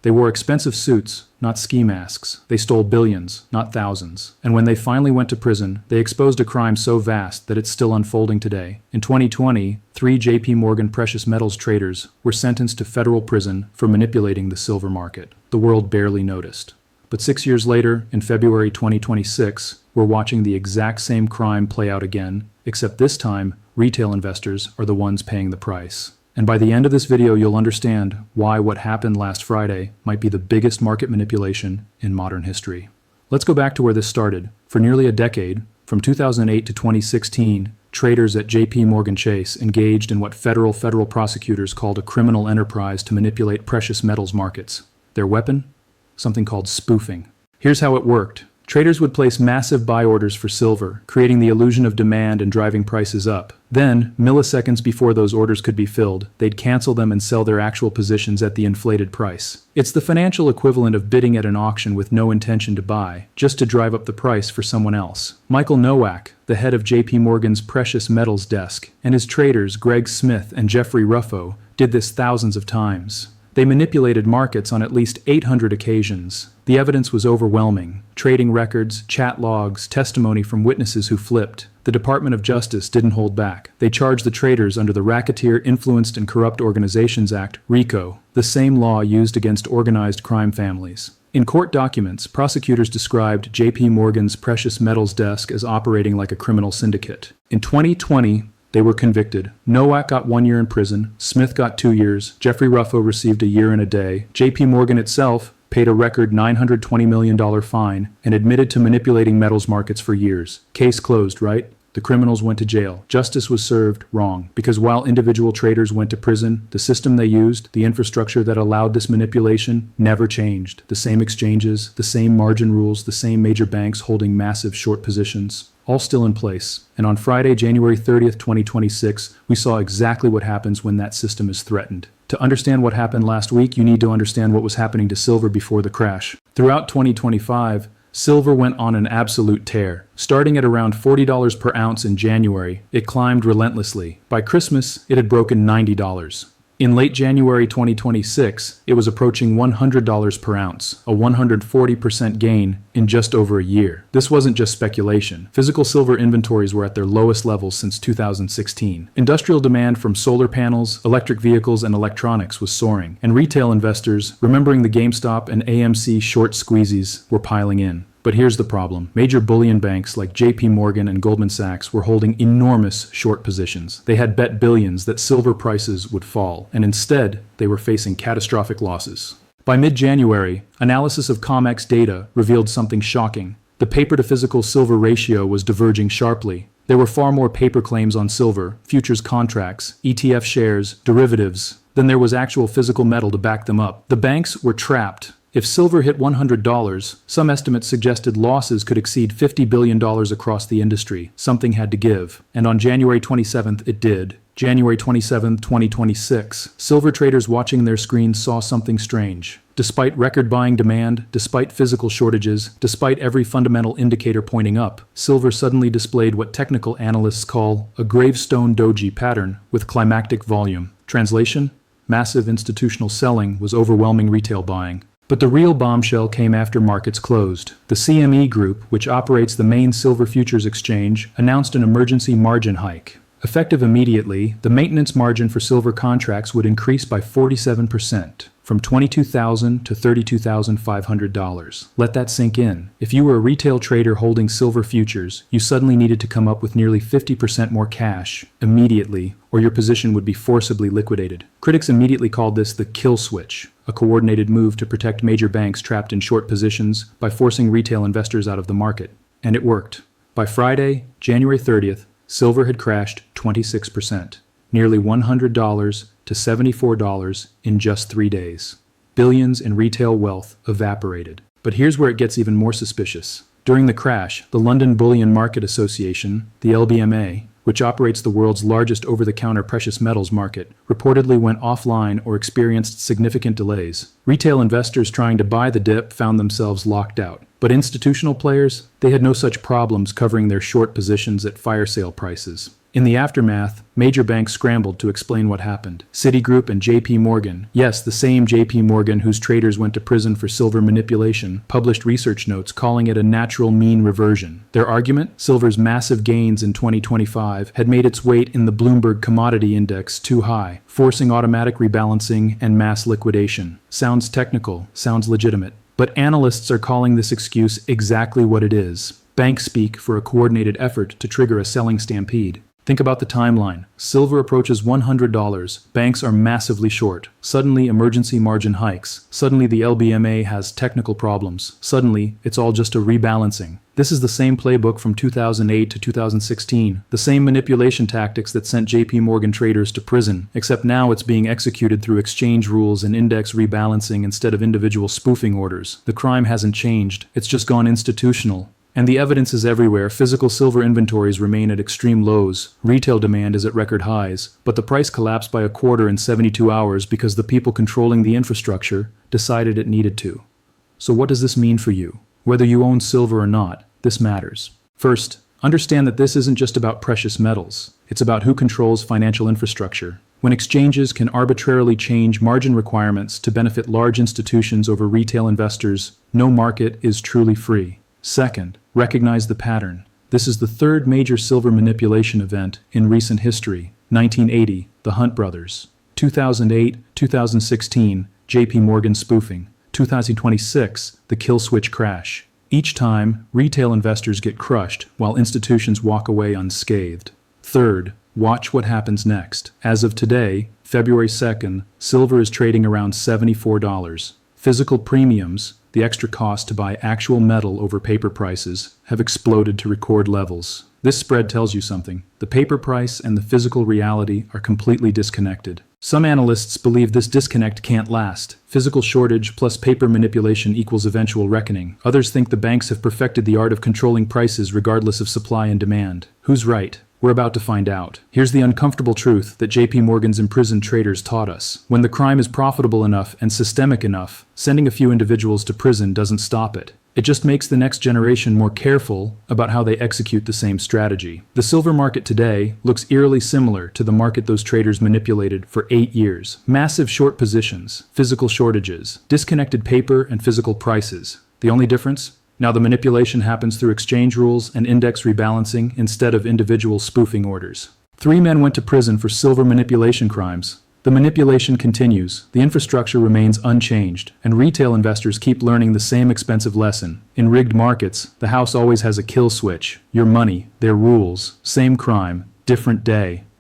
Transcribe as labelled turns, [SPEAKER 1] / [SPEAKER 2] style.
[SPEAKER 1] They wore expensive suits, not ski masks. They stole billions, not thousands. And when they finally went to prison, they exposed a crime so vast that it's still unfolding today. In 2020, 3 JPMorgan precious metals traders were sentenced to federal prison for manipulating the silver market. The world barely noticed. But 6 years later, in February 2026, we're watching the exact same crime play out again, except this time, retail investors are the ones paying the price. And by the end of this video, you'll understand why what happened last Friday might be the biggest market manipulation in modern history. Let's go back to where this started. For nearly a decade, from 2008 to 2016, traders at JPMorgan Chase engaged in what federal prosecutors called a criminal enterprise to manipulate precious metals markets. Their weapon? Something called spoofing. Here's how it worked. Traders would place massive buy orders for silver, creating the illusion of demand and driving prices up. Then, milliseconds before those orders could be filled, they'd cancel them and sell their actual positions at the inflated price. It's the financial equivalent of bidding at an auction with no intention to buy, just to drive up the price for someone else. Michael Nowak, the head of JPMorgan's precious metals desk, and his traders Greg Smith and Jeffrey Ruffo did this thousands of times. They manipulated markets on at least 800 occasions. The evidence was overwhelming. Trading records, chat logs, testimony from witnesses who flipped. The Department of Justice didn't hold back. They charged the traders under the Racketeer Influenced and Corrupt Organizations Act, RICO, the same law used against organized crime families. In court documents, prosecutors described JPMorgan's precious metals desk as operating like a criminal syndicate. In 2020, they were convicted. Nowak got 1 year in prison, Smith got 2 years, Jeffrey Ruffo received a year and a day. JPMorgan itself paid a record $920 million fine and admitted to manipulating metals markets for years. Case closed, right? The criminals went to jail. Justice was served wrong, because while individual traders went to prison, the system they used, the infrastructure that allowed this manipulation, never changed. The same exchanges, the same margin rules, the same major banks holding massive short positions. All still in place. And on Friday, January 30th, 2026, we saw exactly what happens when that system is threatened. To understand what happened last week, you need to understand what was happening to silver before the crash. Throughout 2025, silver went on an absolute tear. Starting at around $40 per ounce in January, it climbed relentlessly. By Christmas, it had broken $90. In late January 2026, it was approaching $100 per ounce, a 140% gain in just over a year. This wasn't just speculation. Physical silver inventories were at their lowest levels since 2016. Industrial demand from solar panels, electric vehicles, and electronics was soaring, and retail investors, remembering the GameStop and AMC short squeezes, were piling in. But here's the problem. Major bullion banks like JPMorgan and Goldman Sachs were holding enormous short positions. They had bet billions that silver prices would fall, and instead, they were facing catastrophic losses. By mid-January, analysis of COMEX data revealed something shocking. The paper-to-physical silver ratio was diverging sharply. There were far more paper claims on silver, futures contracts, ETF shares, derivatives, than there was actual physical metal to back them up. The banks were trapped. If silver hit $100, some estimates suggested losses could exceed $50 billion across the industry. Something had to give. And on January 27th, it did. January 27, 2026, silver traders watching their screens saw something strange. Despite record buying demand, despite physical shortages, despite every fundamental indicator pointing up, silver suddenly displayed what technical analysts call a gravestone doji pattern with climactic volume. Translation? Massive institutional selling was overwhelming retail buying. But the real bombshell came after markets closed. The CME Group, which operates the main silver futures exchange, announced an emergency margin hike. Effective immediately, the maintenance margin for silver contracts would increase by 47%, from $22,000 to $32,500. Let that sink in. If you were a retail trader holding silver futures, you suddenly needed to come up with nearly 50% more cash, immediately, or your position would be forcibly liquidated. Critics immediately called this the kill switch, a coordinated move to protect major banks trapped in short positions by forcing retail investors out of the market. And it worked. By Friday, January 30th, silver had crashed 26%, nearly $100 to $74 in just 3 days. Billions in retail wealth evaporated. But here's where it gets even more suspicious. During the crash, the London Bullion Market Association, the LBMA, which operates the world's largest over-the-counter precious metals market, reportedly went offline or experienced significant delays. Retail investors trying to buy the dip found themselves locked out. But institutional players, they had no such problems covering their short positions at fire sale prices. In the aftermath, major banks scrambled to explain what happened. Citigroup and JPMorgan, yes, the same JPMorgan whose traders went to prison for silver manipulation, published research notes calling it a natural mean reversion. Their argument? Silver's massive gains in 2025 had made its weight in the Bloomberg Commodity Index too high, forcing automatic rebalancing and mass liquidation. Sounds technical, sounds legitimate. But analysts are calling this excuse exactly what it is. Bank speak for a coordinated effort to trigger a selling stampede. Think about the timeline. Silver approaches $100. Banks are massively short. Suddenly, emergency margin hikes. Suddenly, the LBMA has technical problems. Suddenly, it's all just a rebalancing. This is the same playbook from 2008 to 2016, the same manipulation tactics that sent JPMorgan traders to prison, except now it's being executed through exchange rules and index rebalancing instead of individual spoofing orders. The crime hasn't changed. It's just gone institutional. And the evidence is everywhere. Physical silver inventories remain at extreme lows. Retail demand is at record highs. But the price collapsed by a quarter in 72 hours because the people controlling the infrastructure decided it needed to. So what does this mean for you? Whether you own silver or not, this matters. First, understand that this isn't just about precious metals. It's about who controls financial infrastructure. When exchanges can arbitrarily change margin requirements to benefit large institutions over retail investors, no market is truly free. Second, recognize the pattern. This is the third major silver manipulation event in recent history. 1980, the Hunt brothers. 2008, 2016, JPMorgan spoofing. 2026, the kill switch crash. Each time, retail investors get crushed while institutions walk away unscathed. Third, watch what happens next. As of today, February 2nd, silver is trading around $74. Physical premiums, the extra cost to buy actual metal over paper prices, have exploded to record levels. This spread tells you something. The paper price and the physical reality are completely disconnected. Some analysts believe this disconnect can't last. Physical shortage plus paper manipulation equals eventual reckoning. Others think the banks have perfected the art of controlling prices regardless of supply and demand. Who's right? We're about to find out. Here's the uncomfortable truth that JPMorgan's imprisoned traders taught us. When the crime is profitable enough and systemic enough, sending a few individuals to prison doesn't stop it. It just makes the next generation more careful about how they execute the same strategy. The silver market today looks eerily similar to the market those traders manipulated for 8 years. Massive short positions, physical shortages, disconnected paper and physical prices. The only difference? Now the manipulation happens through exchange rules and index rebalancing instead of individual spoofing orders. 3 men went to prison for silver manipulation crimes. The manipulation continues, the infrastructure remains unchanged, and retail investors keep learning the same expensive lesson. In rigged markets, the house always has a kill switch. Your money, their rules, same crime, different day.